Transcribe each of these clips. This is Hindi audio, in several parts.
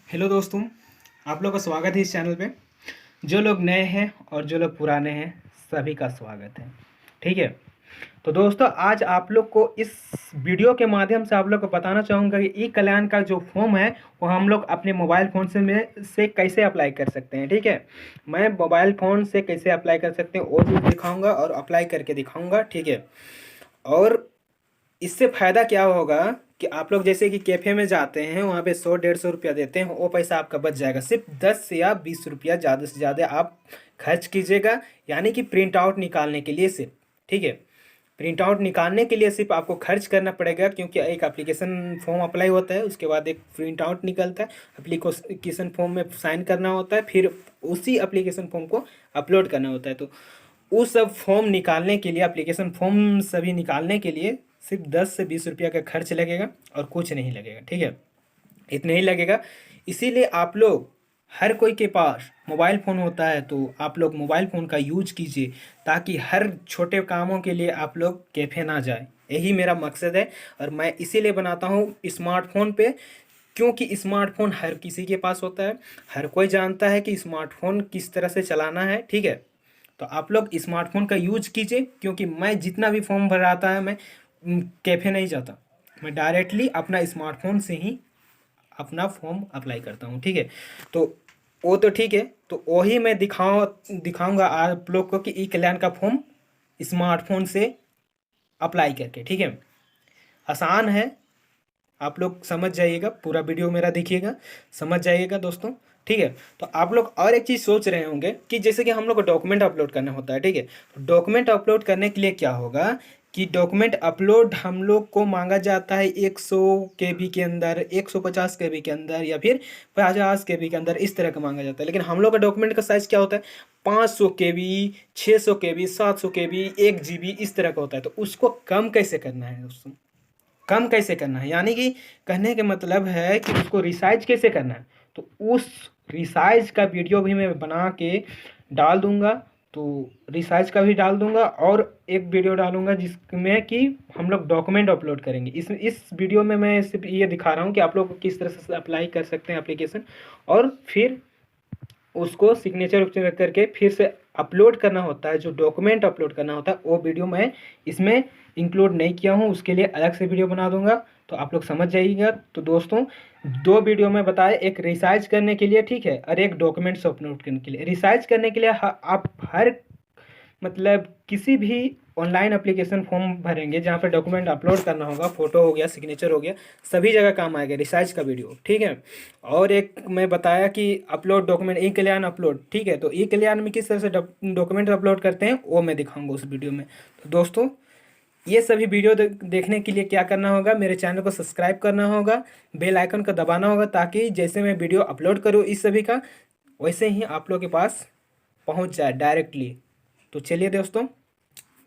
हेलो दोस्तों, आप लोग का स्वागत है इस चैनल पे। जो लोग नए हैं और जो लोग पुराने हैं, सभी का स्वागत है। ठीक है। तो दोस्तों, आज आप लोग को इस वीडियो के माध्यम से आप लोग को बताना चाहूँगा कि ई कल्याण का जो फॉर्म है वो हम लोग अपने मोबाइल फ़ोन से कैसे अप्लाई कर सकते हैं। ठीक है। मैं मोबाइल फ़ोन से कैसे अप्लाई कर सकते हैं वो चीज़ दिखाऊँगा और अप्लाई करके दिखाऊँगा। ठीक है। और इससे फ़ायदा क्या होगा कि आप लोग जैसे कि कैफ़े में जाते हैं, वहाँ पे 100-150 रुपया देते हैं, वो पैसा आपका बच जाएगा। सिर्फ 10 या 20 रुपया ज़्यादा से ज़्यादा आप खर्च कीजिएगा, यानी कि प्रिंट आउट निकालने के लिए सिर्फ। ठीक है। प्रिंट आउट निकालने के लिए सिर्फ आपको खर्च करना पड़ेगा, क्योंकि एक एप्लीकेशन फॉर्म अप्लाई होता है, उसके बाद एक प्रिंट आउट निकलता है, एप्लीकेशन फॉर्म में साइन करना होता है, फिर उसी एप्लीकेशन फॉर्म को अपलोड करना होता है। तो उस सब फॉर्म निकालने के लिए, एप्लीकेशन फॉर्म सभी निकालने के लिए सिर्फ 10 से 20 रुपया का खर्च लगेगा और कुछ नहीं लगेगा। ठीक है। इतना ही लगेगा। इसीलिए आप लोग, हर कोई के पास मोबाइल फ़ोन होता है, तो आप लोग मोबाइल फ़ोन का यूज कीजिए, ताकि हर छोटे कामों के लिए आप लोग कैफ़े ना जाए। यही मेरा मकसद है। और मैं इसीलिए बनाता हूँ स्मार्टफोन पे, क्योंकि स्मार्टफोन हर किसी के पास होता है। हर कोई जानता है कि स्मार्टफोन किस तरह से चलाना है। ठीक है। तो आप लोग स्मार्टफोन का यूज कीजिए, क्योंकि मैं जितना भी फॉर्म भराता है, मैं कैफ़े नहीं जाता। मैं डायरेक्टली अपना स्मार्टफोन से ही अपना फॉर्म अप्लाई करता हूँ। ठीक है। तो वो तो ठीक है, तो वही मैं दिखाऊंगा आप लोग को कि ई कल्याण का फॉर्म स्मार्टफोन से अप्लाई करके। ठीक है। आसान है। आप लोग समझ जाइएगा, पूरा वीडियो मेरा देखिएगा, समझ जाइएगा दोस्तों। ठीक है। तो आप लोग और एक चीज़ सोच रहे होंगे कि जैसे कि हम लोग को डॉक्यूमेंट अपलोड करना होता है। ठीक है। तो डॉक्यूमेंट अपलोड करने के लिए क्या होगा कि डॉक्यूमेंट अपलोड हम लोग को मांगा जाता है 100 KB के अंदर, 150 KB के अंदर, या फिर 50 KB के अंदर, इस तरह का मांगा जाता है। लेकिन हम लोग का डॉक्यूमेंट का साइज़ क्या होता है? 500 KB, 600 KB, 700 KB, 1 GB, इस तरह का होता है। तो उसको कम कैसे करना है दोस्तों? कम कैसे करना है, यानी कि कहने के मतलब है कि उसको रिसाइज कैसे करना है। तो उस रिसाइज का वीडियो भी मैं बना के डाल दूंगा। तो रिसाइज का भी डाल दूंगा, और एक वीडियो डालूंगा जिसमें कि हम लोग डॉक्यूमेंट अपलोड करेंगे। इस वीडियो में मैं सिर्फ ये दिखा रहा हूँ कि आप लोग किस तरह से अप्लाई कर सकते हैं एप्लीकेशन, और फिर उसको सिग्नेचर उग्नेचर करके फिर से अपलोड करना होता है। जो डॉक्यूमेंट अपलोड करना होता है वो वीडियो मैं इसमें इंक्लूड नहीं किया हूँ, उसके लिए अलग से वीडियो बना दूंगा। तो आप लोग समझ जाइएगा। तो दोस्तों, दो वीडियो में बताया, एक रिसाइज करने के लिए, ठीक है, और एक डॉक्यूमेंट्स अपलोड करने के लिए। रिसाइज करने के लिए आप हर, मतलब किसी भी ऑनलाइन एप्लीकेशन फॉर्म भरेंगे जहाँ पे डॉक्यूमेंट अपलोड करना होगा, फोटो हो गया, सिग्नेचर हो गया, सभी जगह काम आएगा रिसाइज का वीडियो। ठीक है। और एक मैं बताया कि अपलोड डॉक्यूमेंट, ई कल्याण अपलोड। ठीक है। तो ई कल्याण में किस तरह से डॉक्यूमेंट अपलोड करते हैं वो मैं दिखाऊंगा उस वीडियो में। तो दोस्तों, ये सभी वीडियो देखने के लिए क्या करना होगा? मेरे चैनल को सब्सक्राइब करना होगा, बेल आइकन को दबाना होगा, ताकि जैसे मैं वीडियो अपलोड करूँ इस सभी का, वैसे ही आप लोग के पास पहुंच जाए डायरेक्टली। तो चलिए दोस्तों,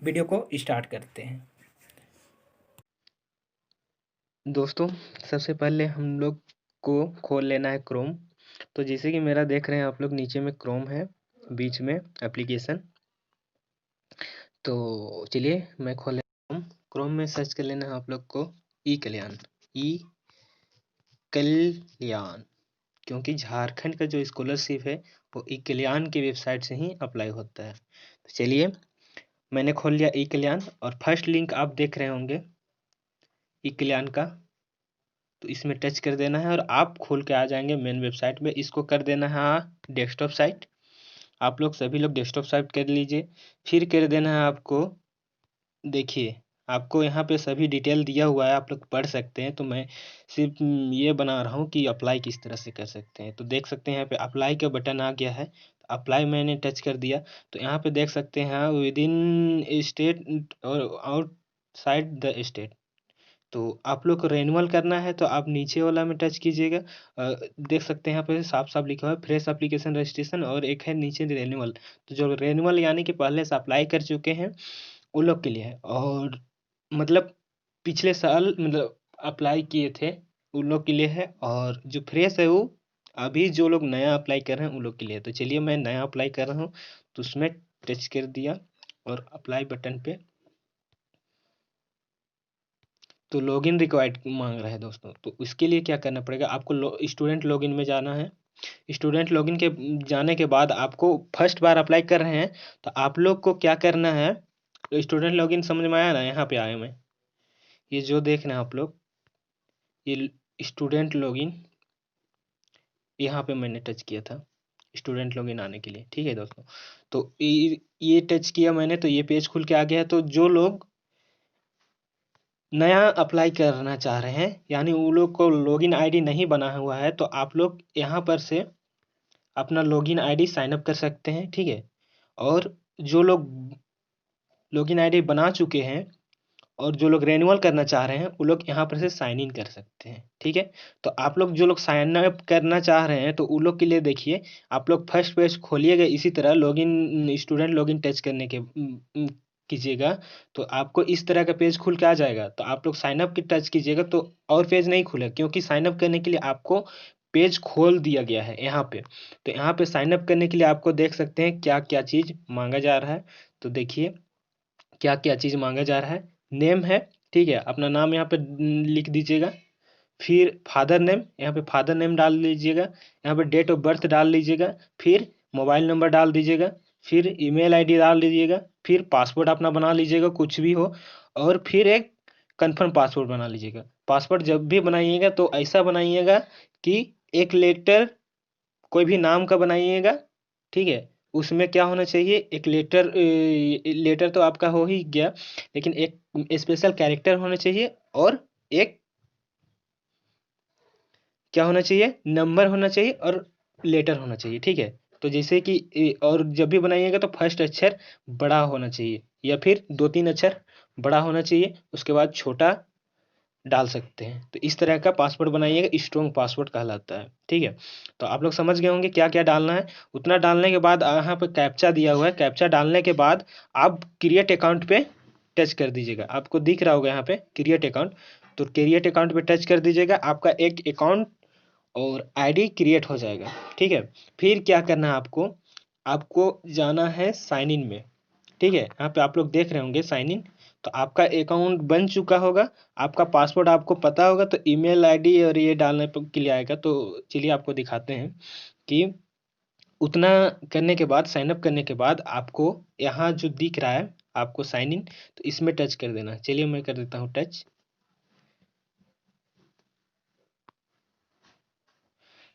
वीडियो को स्टार्ट करते हैं। दोस्तों, सबसे पहले हम लोग को खोल लेना है क्रोम। तो जैसे कि मेरा देख रहे हैं आप लोग, नीचे में क्रोम है, बीच में एप्लीकेशन। तो चलिए मैं खोल लेता हूँ। क्रोम में सर्च कर लेना है आप लोग को ई कल्याण। ई कल्याण, क्योंकि झारखंड का जो स्कॉलरशिप है वो ई कल्याण की वेबसाइट से ही अप्लाई होता है। तो चलिए, मैंने खोल लिया ई कल्याण, और फर्स्ट लिंक आप देख रहे होंगे ई कल्याण का। तो इसमें टच कर देना है और आप खोल के आ जाएंगे मेन वेबसाइट में। इसको कर देना है डेस्कटॉप साइट। आप लोग सभी लोग डेस्कटॉप साइट कर लीजिए। फिर कर देना है आपको, देखिए आपको यहाँ पे सभी डिटेल दिया हुआ है, आप लोग पढ़ सकते हैं। तो मैं सिर्फ ये बना रहा हूँ कि अप्लाई किस तरह से कर सकते हैं। तो देख सकते हैं यहाँ पे अप्लाई का बटन आ गया है। अप्लाई मैंने टच कर दिया। तो यहाँ पे देख सकते हैं विद इन स्टेट और आउटसाइड द स्टेट। तो आप लोग को रेन्यूअल करना है तो आप नीचे वाला में टच कीजिएगा। देख सकते हैं यहाँ पे साफ साफ लिखा हुआ है फ्रेश एप्लीकेशन रजिस्ट्रेशन, और एक है नीचे रेन्यूअल। तो जो रेन्यूअल यानी कि पहले से अप्लाई कर चुके हैं उन लोग के लिए है, और मतलब पिछले साल मतलब अप्लाई किए थे उन लोग के लिए है। और जो फ्रेश है वो अभी जो लोग नया अप्लाई कर रहे हैं उन लोग के लिए। तो चलिए मैं नया अप्लाई कर रहा हूँ, तो उसमें टच कर दिया और अप्लाई बटन पे तो लॉगिन रिक्वायर्ड मांग रहा है दोस्तों। तो उसके लिए क्या करना पड़ेगा, आपको स्टूडेंट लॉगिन में जाना है। स्टूडेंट लॉगिन के जाने के बाद आपको फर्स्ट बार अप्लाई कर रहे हैं तो आप लोग को क्या करना है, स्टूडेंट लॉगिन समझ में आया ना, यहाँ पे आया मैं, ये जो देख रहे हैं आप लोग, ये स्टूडेंट लॉगिन, यहाँ पे मैंने टच किया था स्टूडेंट लॉगिन आने के लिए, ठीक है दोस्तों। तो ये टच किया मैंने तो ये पेज खुल के आ गया है। तो जो लोग नया अप्लाई करना चाह रहे हैं, यानी वो लोग को लॉगिन आईडी नहीं बना हुआ है, तो आप लोग यहाँ पर से अपना लॉगिन आईडी साइन अप कर सकते हैं, ठीक है। और जो लोग लॉगिन आईडी बना चुके हैं और जो लोग रेन्युअल करना चाह रहे हैं वो लोग यहाँ पर से साइन इन कर सकते हैं, ठीक है। तो आप लोग जो लोग साइन अप करना चाह रहे हैं तो उन लोग के लिए देखिए, आप लोग फर्स्ट पेज खोलिएगा, इसी तरह लॉगिन स्टूडेंट लॉगिन टच करने के कीजिएगा तो आपको इस तरह का पेज खुल के आ जाएगा। तो आप लोग साइन अप की टच कीजिएगा तो और पेज नहीं खुलेगा, क्योंकि साइन अप करने के लिए आपको पेज खोल दिया गया है यहाँ पे। तो यहाँ पे साइन अप करने के लिए आपको देख सकते हैं क्या क्या चीज़ मांगा जा रहा है। तो देखिए क्या क्या चीज़ मांगा जा रहा है। नेम है, ठीक है, अपना नाम यहाँ पे लिख दीजिएगा। फिर फादर नेम, यहाँ पे फादर नेम डाल लीजिएगा। यहाँ पे डेट ऑफ बर्थ डाल लीजिएगा। फिर मोबाइल नंबर डाल दीजिएगा। फिर ईमेल आईडी डाल दीजिएगा। फिर पासवर्ड अपना बना लीजिएगा कुछ भी हो, और फिर एक कन्फर्म पासवर्ड बना लीजिएगा। पासवर्ड जब भी बनाइएगा तो ऐसा बनाइएगा कि एक लेटर कोई भी नाम का बनाइएगा, ठीक है। उसमें क्या होना चाहिए, एक लेटर, लेटर तो आपका हो ही गया, लेकिन एक स्पेशल कैरेक्टर होना चाहिए और एक क्या होना चाहिए, नंबर होना चाहिए और लेटर होना चाहिए, ठीक है। तो जैसे कि और जब भी बनाइएगा तो फर्स्ट अक्षर बड़ा होना चाहिए या फिर 2-3 अक्षर बड़ा होना चाहिए, उसके बाद छोटा डाल सकते हैं। तो इस तरह का पासवर्ड बनाइएगा, स्ट्रॉन्ग पासवर्ड कहलाता है, ठीक है। तो आप लोग समझ गए होंगे क्या क्या डालना है। उतना डालने के बाद यहाँ पे कैप्चा दिया हुआ है, कैप्चा डालने के बाद आप क्रिएट अकाउंट पे टच कर दीजिएगा। आपको दिख रहा होगा यहाँ पे क्रिएट अकाउंट, तो क्रिएट अकाउंट पे टच कर दीजिएगा, आपका एक अकाउंट और आईडी क्रिएट हो जाएगा, ठीक है। फिर क्या करना है आपको, आपको जाना है साइन इन में, ठीक है। यहाँ पे आप लोग देख रहे होंगे साइन इन, तो आपका अकाउंट बन चुका होगा, आपका पासवर्ड आपको पता होगा, तो ईमेल आईडी और ये डालने के लिए आएगा। तो चलिए आपको दिखाते हैं कि उतना करने के बाद, साइन अप करने के बाद आपको यहाँ जो दिख रहा है आपको साइन इन, तो इसमें टच कर देना। चलिए मैं कर देता हूँ टच।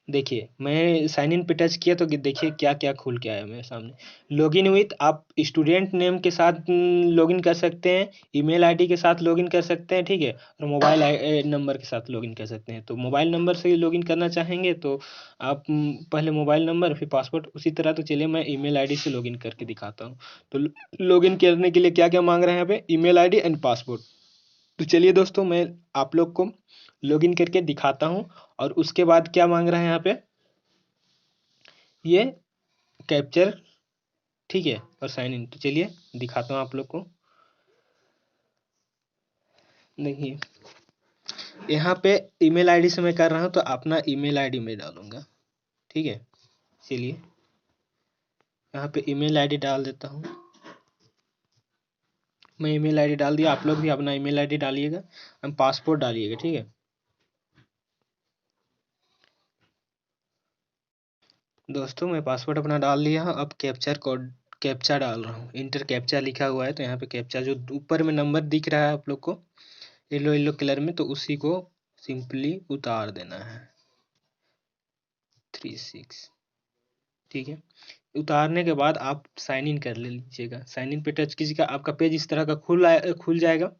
देखिए मैं साइन इन पे टच किया तो देखिए क्या क्या खुल के आया मेरे सामने। लॉगिन विथ, आप स्टूडेंट नेम के साथ लॉगिन कर सकते हैं, ईमेल आईडी के साथ लॉगिन कर सकते हैं, ठीक है, और मोबाइल नंबर के साथ लॉगिन कर सकते हैं। तो मोबाइल नंबर से लॉगिन करना चाहेंगे तो आप पहले मोबाइल नंबर फिर पासवर्ड उसी तरह। तो चलिए मैं ईमेल आईडी से लॉगिन करके दिखाता हूँ। तो लॉगिन करने के लिए क्या क्या मांग रहे हैं यहाँ पे, ईमेल आईडी एंड पासवर्ड। तो चलिए दोस्तों मैं आप लोग को लॉगिन करके दिखाता हूँ। और उसके बाद क्या मांग रहा है यहाँ पे, ये कैप्चर, ठीक है, और साइन इन। तो चलिए दिखाता हूँ आप लोग को। देखिए यहाँ पे ईमेल आईडी से मैं कर रहा हूँ तो अपना ईमेल आईडी मैं डालूंगा, ठीक है। चलिए यहाँ पे ईमेल आईडी डाल देता हूँ। मैं ईमेल आईडी डाल दिया, आप लोग भी अपना ईमेल आईडी डालिएगा, हम पासपोर्ट डालिएगा, ठीक है। दोस्तों मैं पासवर्ड अपना डाल लिया हूँ, अब कैप्चर कोड, कैप्चा डाल रहा हूँ। इंटर कैप्चा लिखा हुआ है, तो यहाँ पे कैप्चा जो ऊपर में नंबर दिख रहा है आप लोग को येलो येलो कलर में, तो उसी को सिंपली उतार देना है 36, ठीक है। उतारने के बाद आप साइन इन कर लीजिएगा। साइन इन पे टच कीजिएगा, आपका पेज इस तरह का खुल जाएगा,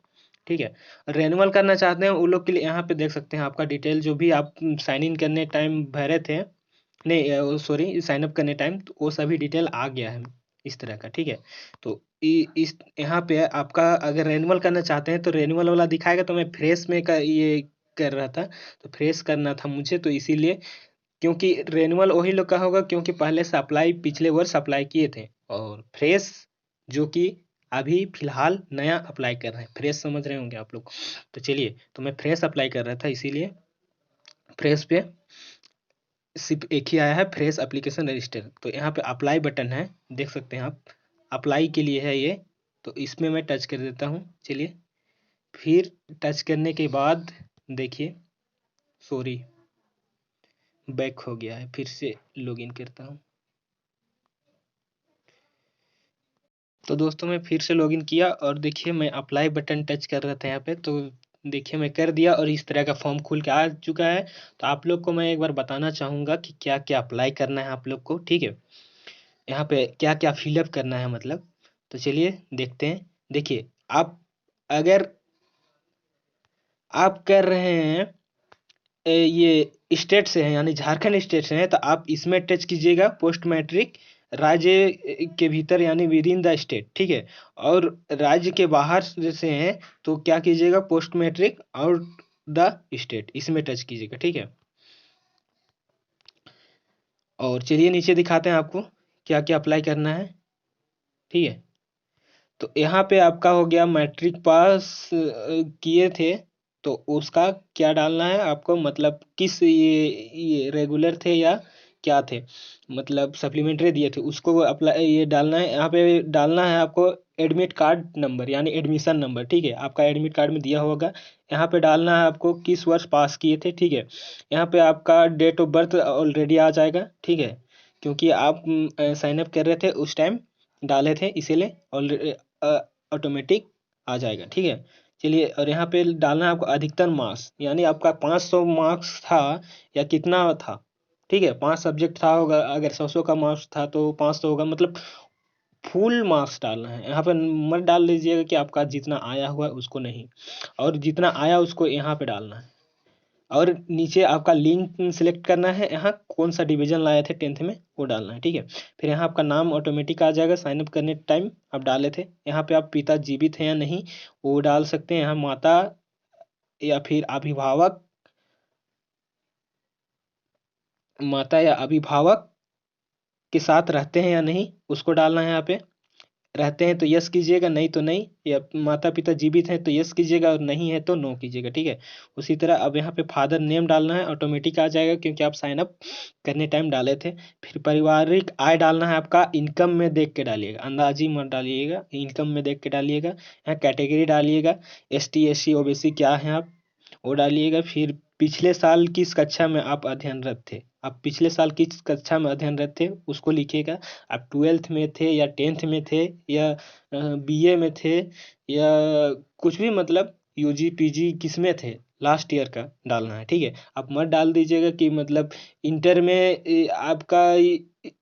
ठीक है। रेन्युअल करना चाहते हैं उन लोग के लिए यहाँ पे देख सकते हैं आपका डिटेल जो भी आप साइन इन करने टाइम भरे थे, नहीं सॉरी साइन अप करने टाइम, तो वो सभी डिटेल आ गया है इस तरह का, ठीक है। तो इस यहाँ पे आपका अगर रेन्युअल करना चाहते हैं तो रेन्युअल वाला दिखाएगा। तो मैं फ्रेश में ये कर रहा था, तो फ्रेश करना था मुझे, तो इसीलिए, क्योंकि रेन्युअल वही लोग का होगा क्योंकि पहले से अप्लाई पिछले वर्ष अप्लाई किए थे, और फ्रेश जो कि अभी फिलहाल नया अप्लाई कर रहे हैं, फ्रेश समझ रहे होंगे आप लोग। तो चलिए, तो मैं फ्रेश अप्लाई कर रहा था इसीलिए फ्रेश पे सिर्फ एक ही आया है, फ्रेश एप्लीकेशन रजिस्टर। तो यहाँ पे अप्लाई बटन है, देख सकते हैं आप, अप्लाई के लिए है ये। तो इसमें मैं टच कर देता हूँ। चलिए फिर टच करने के बाद देखिए, सॉरी, बैक हो गया है। फिर से लॉगिन करता हूँ। तो दोस्तों मैं फिर से लॉगिन किया और देखिए मैं अप्लाई बटन टच कर रहा था यहाँ पे, तो देखिए मैं कर दिया और इस तरह का फॉर्म खुल के आ चुका है। तो आप लोग को मैं एक बार बताना चाहूँगा कि क्या क्या अप्लाई करना है आप लोग को, ठीक है। यहाँ पे क्या क्या फिलअप करना है मतलब। तो चलिए देखते हैं। देखिए, आप अगर आप कर रहे हैं ये स्टेट से हैं, यानी झारखंड स्टेट से हैं, तो आप इसमें टच कीजिएगा पोस्ट मैट्रिक राज्य के भीतर, यानी विद इन द स्टेट, ठीक है। और राज्य के बाहर से हैं तो क्या कीजिएगा, post matric out the state, इसमें टच कीजिएगा, ठीक है। और चलिए नीचे दिखाते हैं आपको क्या क्या अप्लाई करना है, ठीक है। तो यहाँ पे आपका हो गया मैट्रिक पास किए थे, तो उसका क्या डालना है आपको, मतलब किस ये रेगुलर थे या क्या थे, मतलब सप्लीमेंट्री दिए थे, उसको अप्लाई ये डालना है। यहाँ पे डालना है आपको एडमिट कार्ड नंबर, यानी एडमिशन नंबर, ठीक है, आपका एडमिट कार्ड में दिया होगा। यहाँ पे डालना है आपको किस वर्ष पास किए थे, ठीक है। यहाँ पे आपका डेट ऑफ बर्थ ऑलरेडी आ जाएगा, ठीक है, क्योंकि आप साइन अप कर रहे थे उस टाइम डाले थे, इसीलिए ऑलरेडी ऑटोमेटिक आ जाएगा, ठीक है। चलिए, और यहाँ पे डालना है आपको अधिकतम मार्क्स, यानी आपका 500 मार्क्स था या कितना था, ठीक है। 5 सब्जेक्ट था होगा, अगर 100 का मार्क्स था तो 500 होगा, मतलब फुल मार्क्स डालना है। यहाँ पे मत डाल दीजिएगा कि आपका जितना आया हुआ है उसको, नहीं, और जितना आया उसको यहाँ पे डालना है। और नीचे आपका लिंक सिलेक्ट करना है, यहाँ कौन सा डिवीजन लाए थे 10th में वो डालना है, ठीक है। फिर यहाँ आपका नाम ऑटोमेटिक आ जाएगा, साइन अप करने टाइम आप डाले थे। यहाँ पे आप पिता जीवित हैं या नहीं वो डाल सकते हैं। यहाँ माता या फिर अभिभावक, माता या अभिभावक के साथ रहते हैं या नहीं उसको डालना है। यहाँ पे रहते हैं तो यस कीजिएगा, नहीं तो नहीं, या माता पिता जीवित हैं तो यस कीजिएगा और नहीं है तो नो कीजिएगा, ठीक है। उसी तरह अब यहाँ पे फादर नेम डालना है, ऑटोमेटिक आ जाएगा क्योंकि आप साइन अप करने टाइम डाले थे। फिर पारिवारिक आय डालना है आपका, इनकम में देख के डालिएगा, अंदाजी मत डालिएगा, इनकम में देख के डालिएगा। यहाँ कैटेगरी डालिएगा, ST SC OBC क्या है आप वो डालिएगा। फिर पिछले साल किस कक्षा में आप अध्ययनरत थे, आप पिछले साल किस कक्षा में अध्ययनरत थे उसको लिखिएगा। आप 12th में थे या 10th में थे या BA में थे या कुछ भी, मतलब UG PG किस में थे, लास्ट ईयर का डालना है, ठीक है। आप मत डाल दीजिएगा कि मतलब इंटर में आपका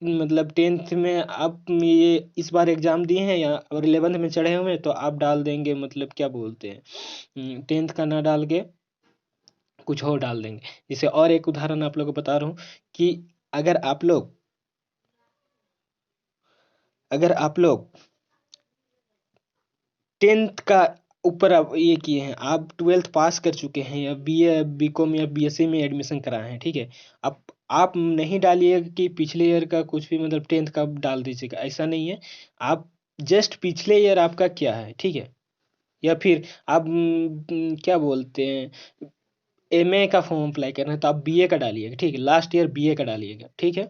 मतलब 10th में आप ये इस बार एग्जाम दिए हैं या और 11th में चढ़े हुए हैं तो आप डाल देंगे, मतलब क्या बोलते हैं 10th का ना डाल के कुछ और डाल देंगे। जैसे और एक उदाहरण आप लोगों को बता रहा हूँ कि अगर आप लोग अगर आप लोग 10th का ऊपर आप ये किए हैं, आप 12th पास कर चुके हैं या BA BCom या BSc में एडमिशन कराए हैं, ठीक है। आप नहीं डालिएगा कि पिछले ईयर का कुछ भी, मतलब 10th का डाल दीजिएगा, ऐसा नहीं है। आप जस्ट पिछले ईयर आपका क्या है, ठीक है। या फिर आप क्या बोलते हैं MA का फॉर्म अप्लाई करना है तो आप BA का डालिएगा, ठीक है, लास्ट ईयर BA का डालिएगा, ठीक है।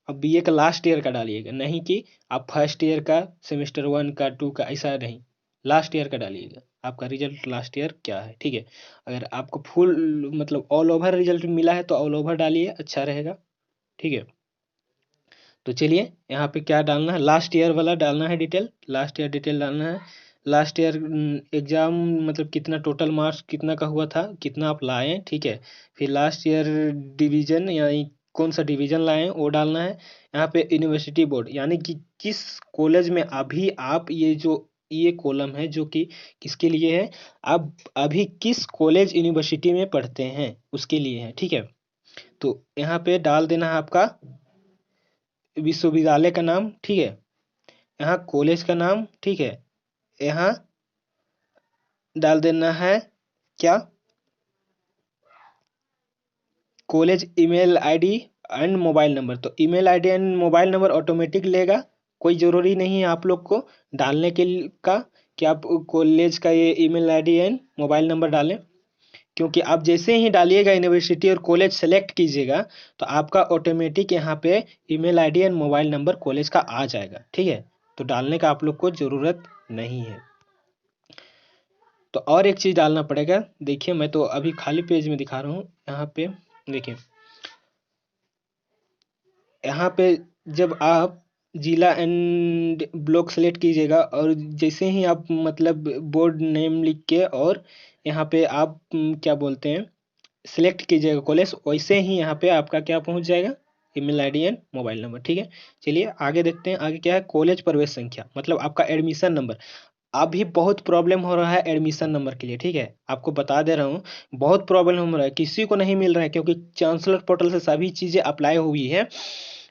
अब BA का लास्ट ईयर का डालिएगा, नहीं कि आप फर्स्ट ईयर का सेमेस्टर 1 का 2 का, ऐसा नहीं, लास्ट ईयर का डालिएगा, आपका रिजल्ट लास्ट ईयर क्या है, ठीक है। अगर आपको फुल मतलब ऑल ओवर रिजल्ट मिला है तो ऑल ओवर डालिए, अच्छा रहेगा, ठीक है। तो चलिए यहाँ पे क्या डालना है, लास्ट ईयर वाला डालना है डिटेल, लास्ट ईयर डिटेल डालना है। लास्ट ईयर एग्जाम मतलब कितना टोटल मार्क्स कितना का हुआ था, कितना आप लाए, ठीक है। फिर लास्ट ईयर डिवीजन यानी कौन सा डिवीजन लाए वो डालना है। यहाँ पे यूनिवर्सिटी बोर्ड, यानी कि किस कॉलेज में अभी आप ये कॉलम है जो कि किसके लिए है, आप अभी किस कॉलेज यूनिवर्सिटी में पढ़ते हैं उसके लिए है, ठीक है। तो यहाँ पे डाल देना है आपका विश्वविद्यालय का नाम, ठीक है। यहाँ कॉलेज का नाम, ठीक है। यहाँ डाल देना है क्या, college email ID and mobile number. तो email ID and mobile number automatic लेगा, कोई ज़रूरी नहीं है आप लोग को डालने के का कि आप कॉलेज का ये email ID and mobile number डालें, क्योंकि आप जैसे ही डालिएगा यूनिवर्सिटी और कॉलेज सेलेक्ट कीजिएगा तो आपका ऑटोमेटिक यहाँ पे email ID and mobile number college का आ जाएगा, ठीक है। तो डालने का आप लोग को ज़रूरत नहीं है। तो और एक चीज़ डालना पड़ेगा। देखिए मैं तो अभी खाली पेज में दिखा रहा हूँ। यहाँ पे देखिए, यहाँ पे जब आप जिला एंड ब्लॉक सेलेक्ट कीजिएगा और जैसे ही आप मतलब बोर्ड नेम लिख के और यहाँ पे आप क्या बोलते हैं सिलेक्ट कीजिएगा कॉलेज, वैसे ही यहाँ पे आपका क्या पहुँच जाएगा, email ID and mobile number. ठीक है, चलिए आगे देखते हैं। आगे क्या है, कॉलेज प्रवेश संख्या मतलब आपका एडमिशन नंबर। अभी बहुत प्रॉब्लम हो रहा है एडमिशन नंबर के लिए। ठीक है, आपको बता दे रहा हूँ, बहुत प्रॉब्लम हो रहा है, किसी को नहीं मिल रहा है क्योंकि चांसलर पोर्टल से सभी चीज़ें अप्लाई हुई है,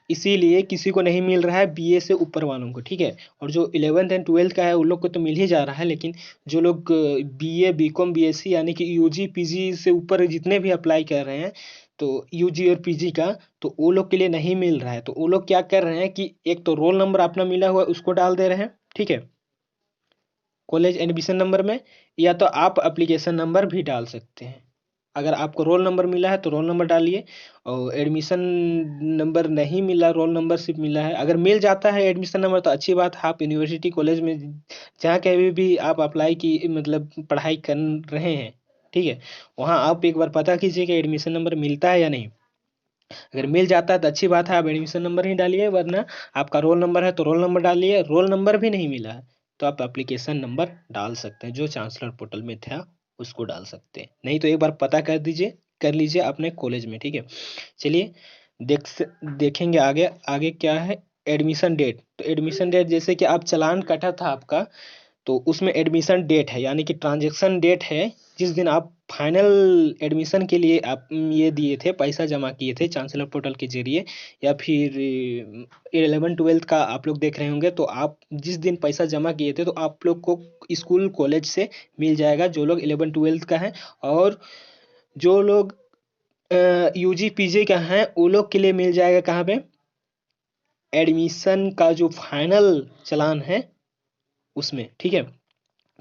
इसीलिए किसी को नहीं मिल रहा है बीए से ऊपर वालों को। ठीक है, और जो 11th एंड 12th का है उन लोग को तो मिल ही जा रहा है, लेकिन जो लोग बीए बीकॉम बीएससी यानी कि यूजी पीजी से ऊपर जितने भी अप्लाई कर रहे हैं, तो यूजी और पीजी का, तो वो लोग के लिए नहीं मिल रहा है। तो वो लोग क्या कर रहे हैं कि एक तो रोल नंबर अपना मिला हुआ है उसको डाल दे रहे हैं, ठीक है, कॉलेज एडमिशन नंबर में, या तो आप एप्लीकेशन नंबर भी डाल सकते हैं। अगर आपको रोल नंबर मिला है तो रोल नंबर डालिए, और एडमिशन नंबर नहीं मिला, रोल नंबर सिर्फ मिला है। अगर मिल जाता है एडमिशन नंबर तो अच्छी बात है, आप यूनिवर्सिटी कॉलेज में जहाँ कहीं भी आप अप्लाई की मतलब पढ़ाई कर रहे हैं, ठीक है, वहाँ आप एक बार पता कीजिए कि एडमिशन नंबर मिलता है या नहीं। अगर मिल जाता है तो अच्छी बात है, आप एडमिशन नंबर ही डालिए, वरना आपका रोल नंबर है तो रोल नंबर डालिए, रोल नंबर भी नहीं मिला है तो आप एप्लीकेशन नंबर डाल सकते हैं, जो चांसलर पोर्टल में था उसको डाल सकते हैं। नहीं तो एक बार पता कर लीजिए अपने कॉलेज में। ठीक है, चलिए देखेंगे आगे। आगे क्या है, एडमिशन डेट। तो एडमिशन डेट जैसे कि आप चालान कटा था आपका, तो उसमें एडमिशन डेट है यानी कि ट्रांजैक्शन डेट है, जिस दिन आप फाइनल एडमिशन के लिए आप ये दिए थे, पैसा जमा किए थे चांसलर पोर्टल के जरिए, या फिर 11 12 का आप लोग देख रहे होंगे, तो आप जिस दिन पैसा जमा किए थे तो आप लोग को स्कूल कॉलेज से मिल जाएगा, जो लोग 11 12 का है। और जो लोग यूजी पीजी का है वो लोग के लिए मिल जाएगा कहाँ पे, एडमिशन का जो फाइनल चालान है उसमें। ठीक है,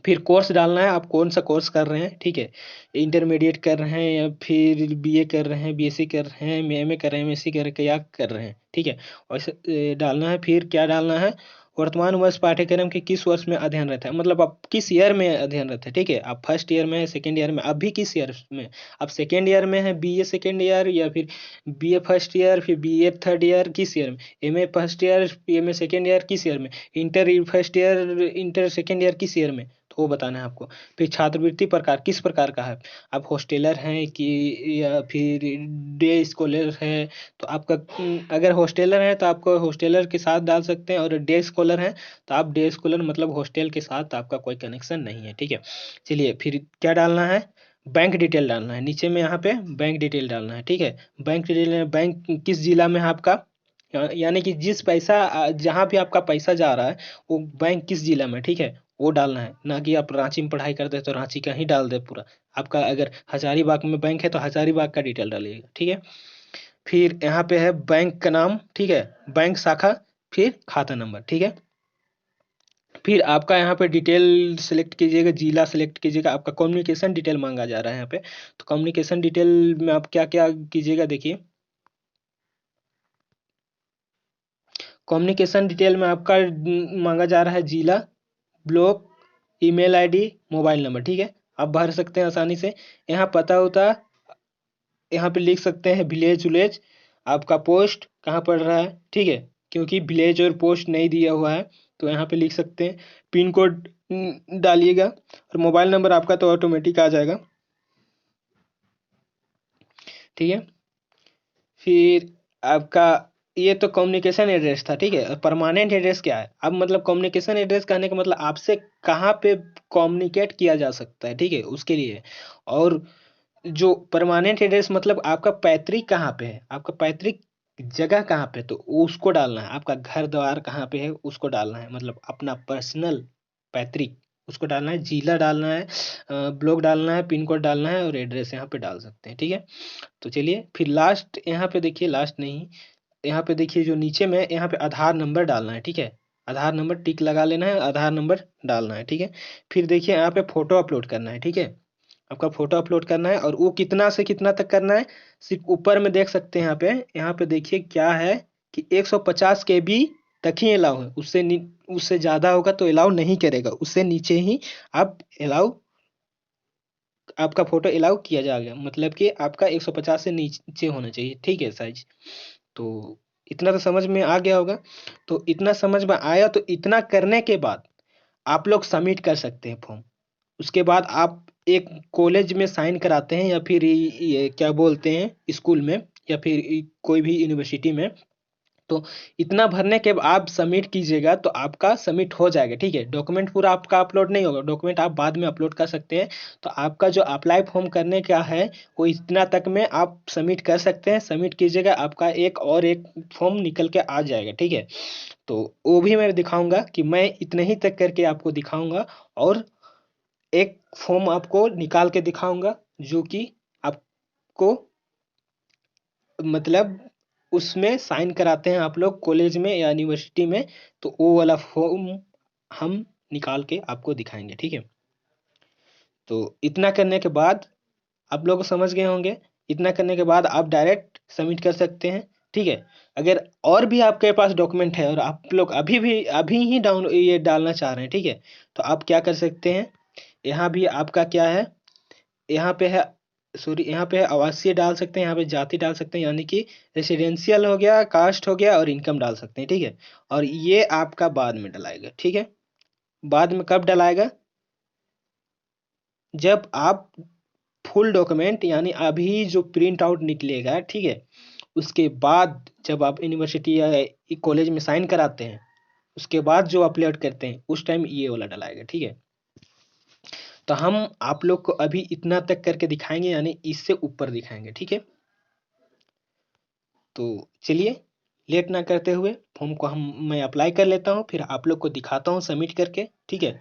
फिर कोर्स डालना है, आप कौन सा कोर्स कर रहे हैं। ठीक है, इंटरमीडिएट कर रहे हैं या फिर बीए कर रहे हैं, बीएससी कर रहे हैं, एमए कर रहे हैं, एमएससी कर क्या कर रहे हैं। ठीक है, वैसे डालना है। फिर क्या डालना है, वर्तमान वर्ष पाठ्यक्रम के किस वर्ष में अध्ययन रहता है, मतलब आप किस ईयर में अध्ययन रहता है। ठीक है, आप फर्स्ट ईयर में, सेकेंड ईयर में, अभी किस ईयर में, आप सेकेंड ईयर में है, बीए सेकेंड ईयर, या फिर बीए फर्स्ट ईयर, फिर बीए थर्ड ईयर, किस ईयर में, MA first year, MA second year किस ईयर में, inter first year, inter second year किस ईयर में, तो वो बताना है आपको। फिर छात्रवृत्ति प्रकार किस प्रकार का है, आप हॉस्टेलर हैं कि या फिर डे स्कॉलर है, तो आपका अगर हॉस्टेलर है तो आपको हॉस्टेलर के साथ डाल सकते हैं, और डे स्कॉलर हैं तो आप डे स्कॉलर मतलब हॉस्टल के साथ आपका कोई कनेक्शन नहीं है। ठीक है, चलिए फिर क्या डालना है, बैंक डिटेल डालना है, नीचे में यहाँ पे बैंक डिटेल डालना है। ठीक है, बैंक डिटेल, बैंक किस जिला में है आपका, यानी कि जिस पैसा जहाँ भी आपका पैसा जा रहा है वो बैंक किस जिला में। ठीक है, वो डालना है, ना कि आप रांची में पढ़ाई करते हैं तो रांची का ही डाल दे पूरा। आपका अगर हजारीबाग में बैंक है तो हजारीबाग का डिटेल डालिएगा। ठीक है, फिर यहाँ पे है बैंक का नाम, ठीक है, बैंक शाखा, फिर खाता नंबर। ठीक है, फिर आपका यहाँ पे डिटेल सेलेक्ट कीजिएगा, जिला सेलेक्ट कीजिएगा, आपका कम्युनिकेशन डिटेल मांगा जा रहा है यहाँ पे। तो कम्युनिकेशन डिटेल में आप क्या क्या कीजिएगा, देखिए कम्युनिकेशन डिटेल में आपका मांगा जा रहा है जिला, block, email ID, mobile number. ठीक है, आप भर सकते हैं आसानी से। यहाँ पता होता, यहाँ पे लिख सकते हैं विलेज विलेज, आपका पोस्ट कहाँ पड़ रहा है। ठीक है, क्योंकि विलेज और पोस्ट नहीं दिया हुआ है तो यहाँ पे लिख सकते हैं। पिन कोड डालिएगा, और मोबाइल नंबर आपका तो ऑटोमेटिक आ जाएगा। ठीक है, फिर आपका ये तो कम्युनिकेशन एड्रेस था। ठीक है, और परमानेंट एड्रेस क्या है, अब मतलब कम्युनिकेशन एड्रेस कहने का मतलब आपसे कहाँ पे कम्युनिकेट किया जा सकता है। ठीक है, उसके लिए। और जो परमानेंट एड्रेस मतलब आपका पैतृक कहाँ पे है, आपका पैतृक जगह कहाँ पे, तो उसको डालना है। आपका घर द्वार कहाँ पे है उसको डालना है, मतलब अपना पर्सनल पैतृक उसको डालना है, जिला डालना है, ब्लॉक डालना है, पिन कोड डालना है, और एड्रेस यहाँ पे डाल सकते हैं। ठीक है, तो चलिए फिर लास्ट यहाँ पे देखिए, लास्ट नहीं, यहाँ पे देखिए जो नीचे में यहाँ पे आधार नंबर डालना है। ठीक है, आधार नंबर टिक लगा लेना है, आधार नंबर डालना है। ठीक है, फिर देखिए यहाँ पे फोटो अपलोड करना है। ठीक है, आपका फोटो अपलोड करना है, और वो कितना से कितना तक करना है, सिर्फ ऊपर में देख सकते हैं यहाँ पे देखिए क्या है कि 150 KB तक ही अलाउ है, उससे ज़्यादा होगा तो अलाउ नहीं करेगा, उससे नीचे ही आप अलाउ आपका फ़ोटो अलाउ किया जाएगा, मतलब कि आपका 150 से नीचे होना चाहिए, ठीक है साइज़। तो इतना तो समझ में आ गया होगा। तो इतना समझ में आया तो इतना करने के बाद आप लोग सबमिट कर सकते हैं फॉर्म। उसके बाद आप एक कॉलेज में साइन कराते हैं या फिर ये क्या बोलते हैं स्कूल में या फिर कोई भी यूनिवर्सिटी में। तो इतना भरने के बाद आप सबमिट कीजिएगा तो आपका सबमिट हो जाएगा, ठीक है। डॉक्यूमेंट पूरा आपका अपलोड नहीं होगा, डॉक्यूमेंट आप बाद में अपलोड कर सकते हैं। तो आपका जो अप्लाई फॉर्म करने का है वो इतना तक में आप सबमिट कर सकते हैं। सबमिट कीजिएगा, आपका एक फॉर्म निकल के आ जाएगा, ठीक है। तो वो भी मैं दिखाऊंगा कि मैं इतने ही तक करके आपको दिखाऊंगा, और एक फॉर्म आपको निकाल के दिखाऊंगा जो कि आपको मतलब उसमें साइन कराते हैं आप लोग कॉलेज में या यूनिवर्सिटी में। तो वो वाला फॉर्म हम निकाल के आपको दिखाएंगे, ठीक है। तो इतना करने के बाद आप लोग समझ गए होंगे। इतना करने के बाद आप डायरेक्ट सबमिट कर सकते हैं, ठीक है। अगर और भी आपके पास डॉक्यूमेंट है और आप लोग अभी ही डाउन ये डालना चाह रहे हैं, ठीक है, तो आप क्या कर सकते हैं। यहाँ भी आपका क्या है, यहाँ पे है सॉरी यहाँ पे है आवासीय डाल सकते हैं, यहाँ पे जाति डाल सकते हैं, यानी कि रेसिडेंशियल हो गया, कास्ट हो गया और इनकम डाल सकते हैं, ठीक है। और ये आपका बाद में डलाएगा, ठीक है। बाद में कब डलाएगा, जब आप फुल डॉक्यूमेंट यानी अभी जो प्रिंट आउट निकलेगा, ठीक है, उसके बाद जब आप यूनिवर्सिटी या कॉलेज में साइन कराते हैं उसके बाद जो अपलोड करते हैं उस टाइम ये वाला डलाएगा, ठीक है। तो हम आप लोग को अभी इतना तक करके दिखाएंगे, यानी इससे ऊपर दिखाएंगे, ठीक है। तो चलिए लेट ना करते हुए फॉर्म को मैं अप्लाई कर लेता हूँ, फिर आप लोग को दिखाता हूँ सबमिट करके, ठीक है।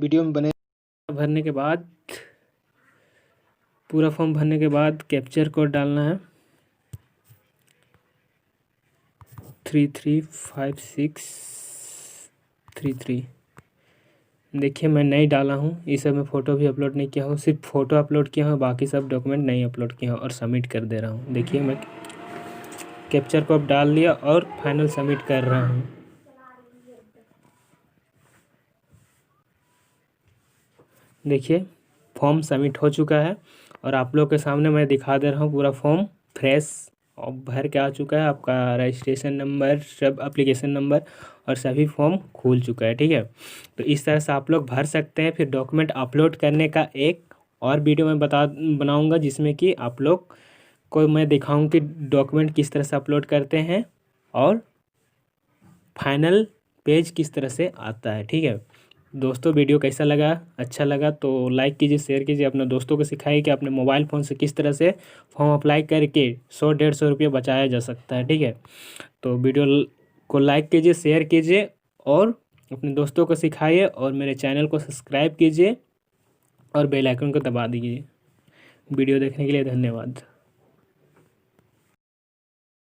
वीडियो में बने भरने के बाद, पूरा फॉर्म भरने के बाद कैप्चर कोड डालना है 335633। देखिए मैं नहीं डाला हूँ, इस सब में फ़ोटो भी अपलोड नहीं किया हूँ, सिर्फ फ़ोटो अपलोड किया हूँ, बाकी सब डॉक्यूमेंट नहीं अपलोड किया हूँ और सबमिट कर दे रहा हूँ। देखिए मैं कैप्चर कोड डाल लिया और फाइनल सबमिट कर रहा हूँ। देखिए फॉर्म सबमिट हो चुका है और आप लोग के सामने मैं दिखा दे रहा हूँ पूरा फॉर्म फ्रेश और भर के आ चुका है। आपका रजिस्ट्रेशन नंबर, सब एप्लीकेशन नंबर और सभी फॉर्म खुल चुका है, ठीक है। तो इस तरह से आप लोग भर सकते हैं। फिर डॉक्यूमेंट अपलोड करने का एक और वीडियो मैं बनाऊंगा जिसमें कि आप लोग को मैं दिखाऊं कि डॉक्यूमेंट किस तरह से अपलोड करते हैं और फाइनल पेज किस तरह से आता है, ठीक है। दोस्तों वीडियो कैसा लगा, अच्छा लगा तो लाइक कीजिए, शेयर कीजिए, अपने दोस्तों को सिखाइए कि अपने मोबाइल फ़ोन से किस तरह से फॉर्म अप्लाई करके 100-150 रुपये बचाया जा सकता है, ठीक है। तो वीडियो को लाइक कीजिए, शेयर कीजिए और अपने दोस्तों को सिखाइए और मेरे चैनल को सब्सक्राइब कीजिए और बेल आइकन को दबा दीजिए। वीडियो देखने के लिए धन्यवाद।